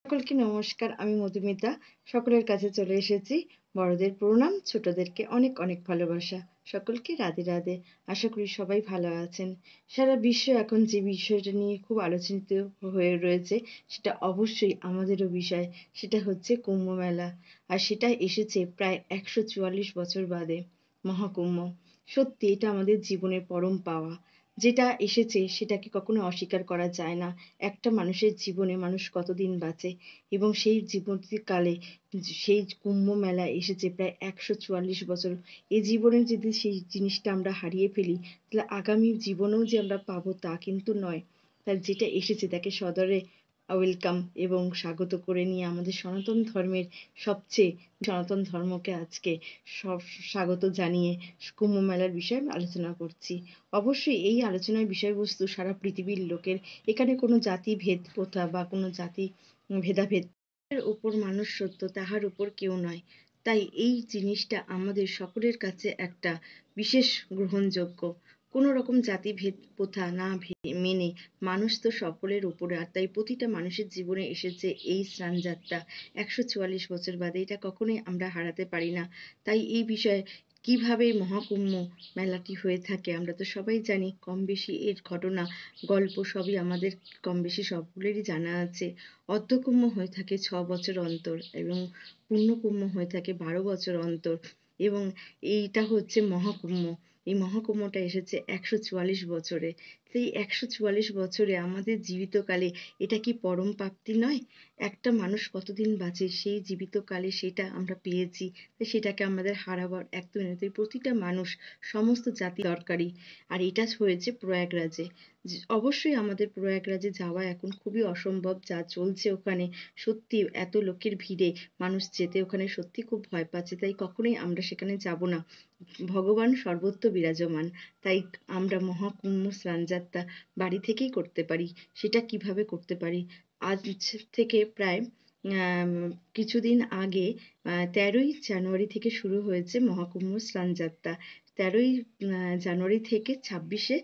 সকলকে নমস্কার। আমি মধুমিতা। সকলের কাছে চলে এসেছি। বড়দের প্রণাম, ছোটদেরকে অনেক অনেক ভালোবাসা। সকলকে রাধে রাধে। আশা করি সবাই ভালো আছেন। সারা বিশ্ব এখন যে বিষয়টা নিয়ে খুব আলোচিত হয়ে রয়েছে সেটা অবশ্যই আমাদেরও বিষয়। সেটা হচ্ছে কুম্ভ মেলা। আর সেটা এসেছে প্রায় ১৪৪ বছর বাদে। মহাকুম্ভ। সত্যি এটা আমাদের জীবনের পরম পাওয়া। যেটা এসেছে সেটাকে কখনো অস্বীকার করা যায় না। একটা মানুষের জীবনে মানুষ কতদিন বাঁচে এবং সেই জীবনকালে সেই কুম্ভ মেলা এসেছে প্রায় ১৪৪ বছর। এই জীবনে যদি সেই জিনিসটা আমরা হারিয়ে ফেলি তাহলে আগামী জীবনেও যে আমরা পাবো তা কিন্তু নয়। তার যেটা এসেছে তাকে সদরে ওয়েলকাম এবং স্বাগত করে নিয়ে আমাদের সনাতন ধর্মের সবচেয়ে সনাতন ধর্মকে আজকে সব স্বাগত জানিয়ে কুম্ভ মেলার বিষয়ে আলোচনা করছি। অবশ্যই এই আলোচনার বিষয়বস্তু সারা পৃথিবীর লোকের। এখানে কোনো জাতি ভেদ প্রথা বা কোনো জাতি ভেদাভেদ উপর মানুষ সত্য তাহার উপর কেউ নয়। তাই এই জিনিসটা আমাদের সকলের কাছে একটা বিশেষ গ্রহণযোগ্য। কোনো রকম জাতিভেদ প্রথা না মেনে মানুষ তো সকলের উপরে। আর তাই প্রতিটা মানুষের জীবনে এসেছে এই স্নানযাত্রা ১৪৪ বছর বাদে। এটা কখনোই আমরা হারাতে পারি না। তাই এই বিষয়ে কিভাবে মহাকুম্ভ মেলাটি হয়ে থাকে আমরা তো সবাই জানি। কম বেশি এর ঘটনা গল্প সবই আমাদের কম বেশি সকলেরই জানা আছে। অর্ধকুম্ভ হয়ে থাকে ৬ বছর অন্তর এবং পূর্ণকুম্ভ হয়ে থাকে ১২ বছর অন্তর এবং এইটা হচ্ছে মহাকুম্ভ। এই মহাকুম্ভটা এসেছে ১৪৪ বছরে। সেই ১৪৪ বছরে আমাদের জীবিতকালে এটা কি পরম প্রাপ্তি নয়? একটা মানুষ কতদিন বাঁচে সেই জীবিতকালে সেটা আমরা পেয়েছি। তাই সেটাকে আমাদের হারাবার একদমই নয়। তাই প্রতিটা মানুষ সমস্ত জাতি দরকারি। আর এটা হয়েছে প্রয়াগরাজে। অবশ্যই আমাদের প্রয়াগরাজে যাওয়া এখন খুবই অসম্ভব। যা চলছে ওখানে সত্যি এত লোকের ভিড়ে মানুষ যেতে ওখানে সত্যি খুব ভয় পাচ্ছে। তাই কখনোই আমরা সেখানে যাব না। ভগবান সর্বত্র বিরাজমান। তাই আমরা মহাকুম্ভ স্নানযাত্রা বাড়ি থেকেই করতে পারি। সেটা কিভাবে করতে পারি? আজ থেকে প্রায় আম কিছুদিন আগে ১৩ই জানুয়ারি থেকে শুরু হয়েছে মহাকুম্ভ স্নানযাত্রা। ১৩ই জানুয়ারি থেকে ২৬শে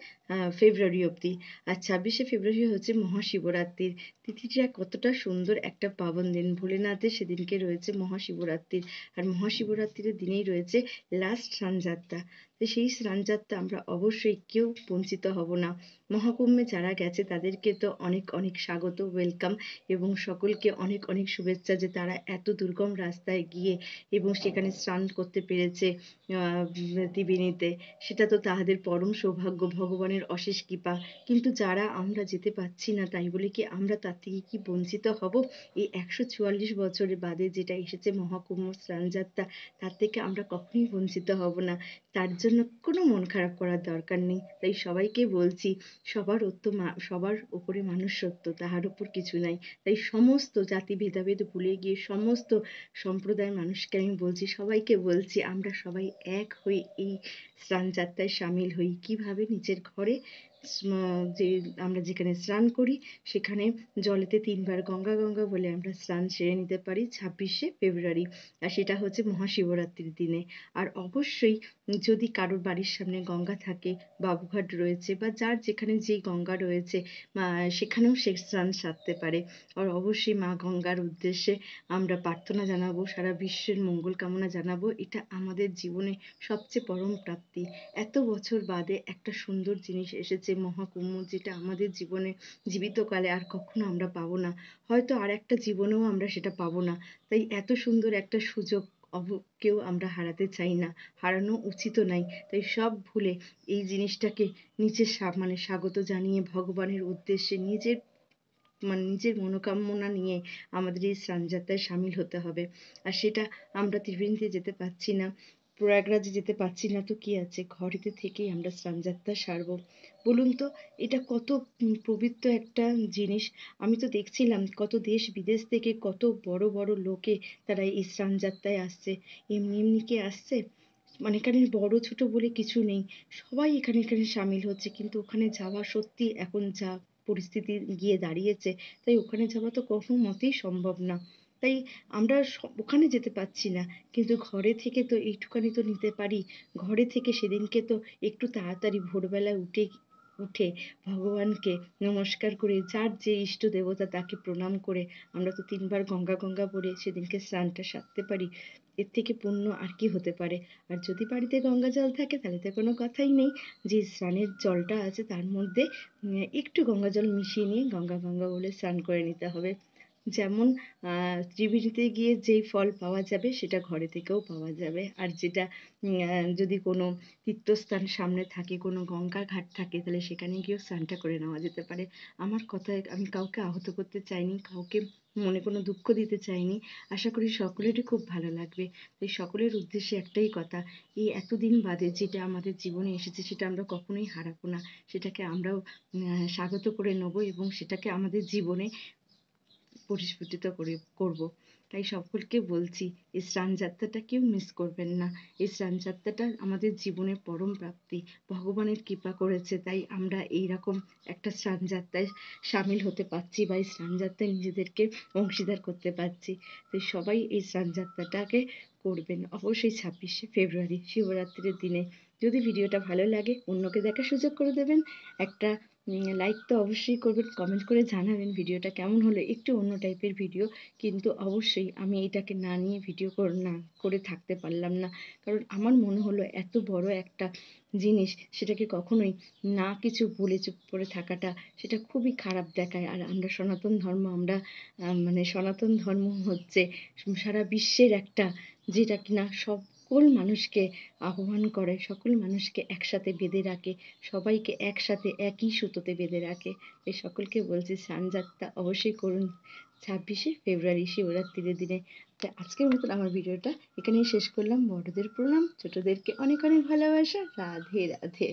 ফেব্রুয়ারি অবধি। আর ২৬শে ফেব্রুয়ারি হচ্ছে মহাশিবরাত্রির। তিথিটা কতটা সুন্দর একটা পাবন দিন। ভোলেনাথের সেদিনকে রয়েছে মহাশিবরাত্রির। আর মহাশিবরাত্রির দিনেই রয়েছে লাস্ট স্নানযাত্রা। তো সেই স্নানযাত্রা আমরা অবশ্যই কেউ বঞ্চিত হব না। মহাকুম্ভে যারা গেছে তাদেরকে তো অনেক অনেক স্বাগত, ওয়েলকাম এবং সকলকে অনেক অনেক শুভেচ্ছা যে তারা এত দুর্গম রাস্তায় গিয়ে এবং সেখানে স্নান করতে পেরেছে ত্রিবেণীতে। সেটা তো তাহাদের পরম সৌভাগ্য, ভগবানের অশেষ কৃপা। কিন্তু যারা আমরা যেতে পারছি না তাই বলে কি আমরা তার থেকে কি বঞ্চিত হব? এই ১৪৪ বছরের বাদে যেটা এসেছে মহাকুম্ভ স্নানযাত্রা তার থেকে আমরা কখনোই বঞ্চিত হব না। তার জন্য কোনো মন খারাপ করার দরকার নেই। তাই সবাইকে বলছি সবার উপরে মানুষ সত্য, তাহার উপর কিছু নাই। তাই সমস্ত জাতি ভেদাভেদ ভুলে গিয়ে সমস্ত সম্প্রদায়ের মানুষকে আমি বলছি, সবাইকে বলছি আমরা সবাই এক হয়ে এই স্নানযাত্রায় সামিল হই। কিভাবে? নিজের ঘরে যে আমরা যেখানে স্নান করি সেখানে জলেতে ৩ বার গঙ্গা গঙ্গা বলে আমরা স্নান সেরে নিতে পারি ২৬শে ফেব্রুয়ারি। আর সেটা হচ্ছে মহাশিবরাত্রির দিনে। আর অবশ্যই যদি কারোর বাড়ির সামনে গঙ্গা থাকে, বাবুঘাট রয়েছে বা যার যেখানে যেই গঙ্গা রয়েছে সেখানেও সে স্নান সারতে পারে। আর অবশ্যই মা গঙ্গার উদ্দেশ্যে আমরা প্রার্থনা জানাবো, সারা বিশ্বের মঙ্গল কামনা জানাবো। এটা আমাদের জীবনে সবচেয়ে পরম প্রাপ্তি। এত বছর বাদে একটা সুন্দর জিনিস এসেছে মহাকুম্ভ, যেটা আমাদের জীবনে জীবিতকালে আর কখনো আমরা পাবো না। হয়তো আর একটা জীবনেও আমরা সেটা পাবো না। তাই এত সুন্দর একটা সুযোগ কেউ আমরা হারাতে চাই না। হারানো উচিতও নাই। তাই সব ভুলে এই জিনিসটাকে নিজের স্বাগত জানিয়ে ভগবানের উদ্দেশ্যে নিজের মনোকামনা নিয়ে আমাদের এই স্নানযাত্রায় সামিল হতে হবে। আর সেটা আমরা ত্রিবেণীতে যেতে পারছি না, প্রয়াগরাজে যেতে পারছি না তো কি আছে? ঘরেতে থেকেই আমরা স্নানযাত্রা সারবো। বলুন তো এটা কত পবিত্র একটা জিনিস। আমি তো দেখছিলাম কত দেশ বিদেশ থেকে কত বড় বড় লোকে তারা এই স্নানযাত্রায় আসছে। এমনি এমনি কি আসছে? মানে এখানে বড় ছোট বলে কিছু নেই। সবাই এখানে সামিল হচ্ছে। কিন্তু ওখানে যাওয়া সত্যি এখন যা পরিস্থিতি গিয়ে দাঁড়িয়েছে, তাই ওখানে যাওয়া তো কোনো মতেই সম্ভব না। তাই আমরা ওখানে যেতে পারছি না। কিন্তু ঘরে থেকে তো এইটুখানি তো নিতে পারি। ঘরে থেকে সেদিনকে তো একটু তাড়াতাড়ি ভোরবেলায় উঠে উঠে ভগবানকে নমস্কার করে যার যে ইষ্ট দেবতা তাকে প্রণাম করে আমরা তো ৩ বার গঙ্গা গঙ্গা বলে সেদিনকে স্নানটা সারতে পারি। এর থেকে পুণ্য আর কি হতে পারে? আর যদি বাড়িতে গঙ্গা জল থাকে তাহলে তো কোনো কথাই নেই। যে স্নানের জলটা আছে তার মধ্যে একটু গঙ্গা জল মিশিয়ে নিয়ে গঙ্গা গঙ্গা বলে স্নান করে নিতে হবে। যেমন ত্রিবেণীতে গিয়ে যেই ফল পাওয়া যাবে সেটা ঘরে থেকেও পাওয়া যাবে। আর যেটা যদি কোনো তীর্থস্থান সামনে থাকে, কোনো গঙ্গার ঘাট থাকে তাহলে সেখানে গিয়েও স্নানটা করে নেওয়া যেতে পারে। আমার কথায় আমি কাউকে আহত করতে চাইনি, কাউকে মনে কোনো দুঃখ দিতে চাইনি। আশা করি সকলেরই খুব ভালো লাগবে। তাই সকলের উদ্দেশ্যে একটাই কথা, এই এতদিন বাদে যেটা আমাদের জীবনে এসেছে সেটা আমরা কখনোই হারাবো না। সেটাকে আমরাও স্বাগত করে নেবো এবং সেটাকে আমাদের জীবনে পরিস্ফুটিত করব। তাই সকলকে বলছি এই স্নানযাত্রাটা কেউ মিস করবেন না। এই স্নানযাত্রাটা আমাদের জীবনের পরম প্রাপ্তি। ভগবানের কৃপা করেছে তাই আমরা এইরকম একটা স্নানযাত্রায় সামিল হতে পারছি বা এই স্নানযাত্রায় নিজেদেরকে অংশীদার করতে পারছি। তাই সবাই এই স্নানযাত্রাটাকে করবেন অবশ্যই ২৬শে ফেব্রুয়ারি শিবরাত্রির দিনে। যদি ভিডিওটা ভালো লাগে অন্যকে দেখার সুযোগ করে দেবেন। একটা লাইক তো অবশ্যই করবেন, কমেন্ট করে জানাবেন ভিডিওটা কেমন হলো। একটু অন্য টাইপের ভিডিও, কিন্তু অবশ্যই আমি এটাকে না নিয়ে ভিডিও না করে থাকতে পারলাম না। কারণ আমার মনে হলো এত বড় একটা জিনিস সেটাকে কখনোই না কিছু বলে চুপ করে থাকাটা সেটা খুবই খারাপ দেখায়। আর আমরা সনাতন ধর্ম, আমরা মানে সনাতন ধর্ম হচ্ছে সারা বিশ্বের একটা, যেটা কিনা সকল মানুষকে আহ্বান করে, সকল মানুষকে একসাথে বেঁধে রাখে, সবাইকে একসাথে একই সুতোতে বেঁধে রাখে। এই সকলকে বলছি স্নানযাত্রা অবশ্যই করুন ২৬শে ফেব্রুয়ারি শিবরাত্রির দিনে। তো আজকের মতন আমার ভিডিওটা এখানেই শেষ করলাম। বড়দের প্রণাম, ছোটদেরকে অনেক অনেক ভালোবাসা। রাধে রাধে।